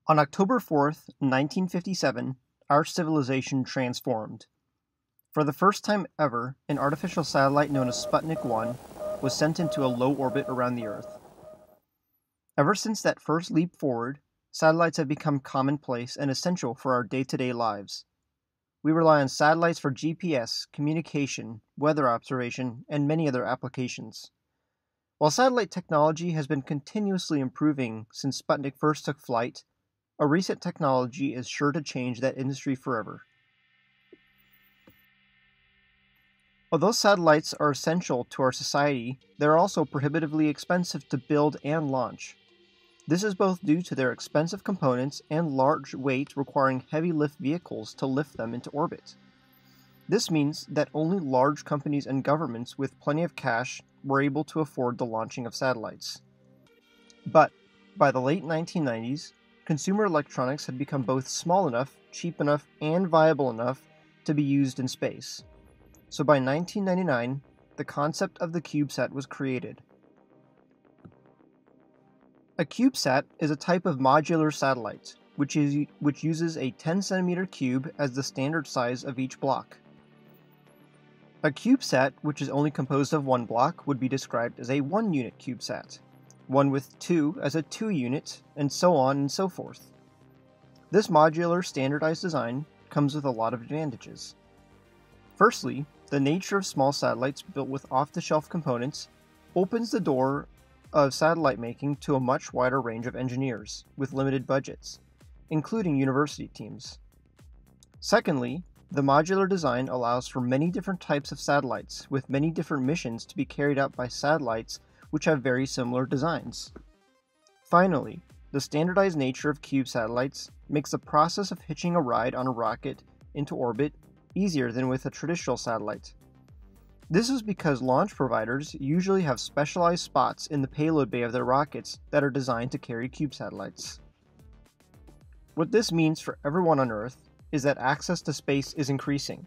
On October 4th, 1957, our civilization transformed. For the first time ever, an artificial satellite known as Sputnik 1 was sent into a low orbit around the Earth. Ever since that first leap forward, satellites have become commonplace and essential for our day-to-day lives. We rely on satellites for GPS, communication, weather observation, and many other applications. While satellite technology has been continuously improving since Sputnik first took flight, a recent technology is sure to change that industry forever. Although satellites are essential to our society, they are also prohibitively expensive to build and launch. This is both due to their expensive components and large weight requiring heavy lift vehicles to lift them into orbit. This means that only large companies and governments with plenty of cash were able to afford the launching of satellites. But by the late 1990s, consumer electronics had become both small enough, cheap enough, and viable enough to be used in space. So by 1999, the concept of the CubeSat was created. A CubeSat is a type of modular satellite, which uses a 10-centimeter cube as the standard size of each block. A CubeSat, which is only composed of one block, would be described as a one-unit CubeSat, one with two as a two-unit, and so on and so forth. This modular standardized design comes with a lot of advantages. Firstly, the nature of small satellites built with off-the-shelf components opens the door of satellite making to a much wider range of engineers with limited budgets, including university teams. Secondly, the modular design allows for many different types of satellites with many different missions to be carried out by satellites which have very similar designs. Finally, the standardized nature of cube satellites makes the process of hitching a ride on a rocket into orbit easier than with a traditional satellite. This is because launch providers usually have specialized spots in the payload bay of their rockets that are designed to carry cube satellites. What this means for everyone on Earth is that access to space is increasing.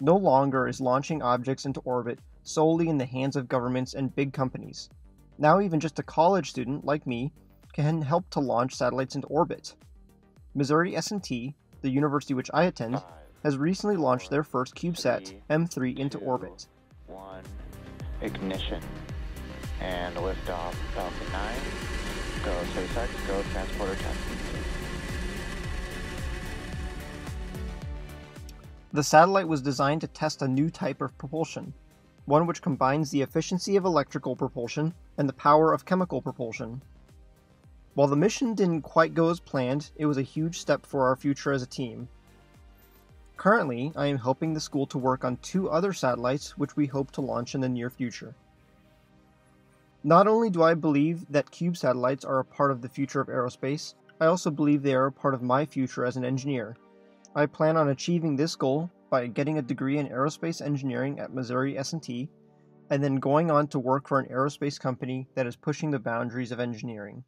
No longer is launching objects into orbit solely in the hands of governments and big companies. Now even just a college student like me can help to launch satellites into orbit. Missouri S&T, the university which I attend, has recently launched their first CubeSat M3 into orbit. 1, ignition, and liftoff Falcon 9, go SpaceX, go transporter test. The satellite was designed to test a new type of propulsion, one which combines the efficiency of electrical propulsion and the power of chemical propulsion. While the mission didn't quite go as planned, it was a huge step for our future as a team. Currently, I am helping the school to work on 2 other satellites which we hope to launch in the near future. Not only do I believe that cube satellites are a part of the future of aerospace, I also believe they are a part of my future as an engineer. I plan on achieving this goal by getting a degree in aerospace engineering at Missouri S&T, and then going on to work for an aerospace company that is pushing the boundaries of engineering.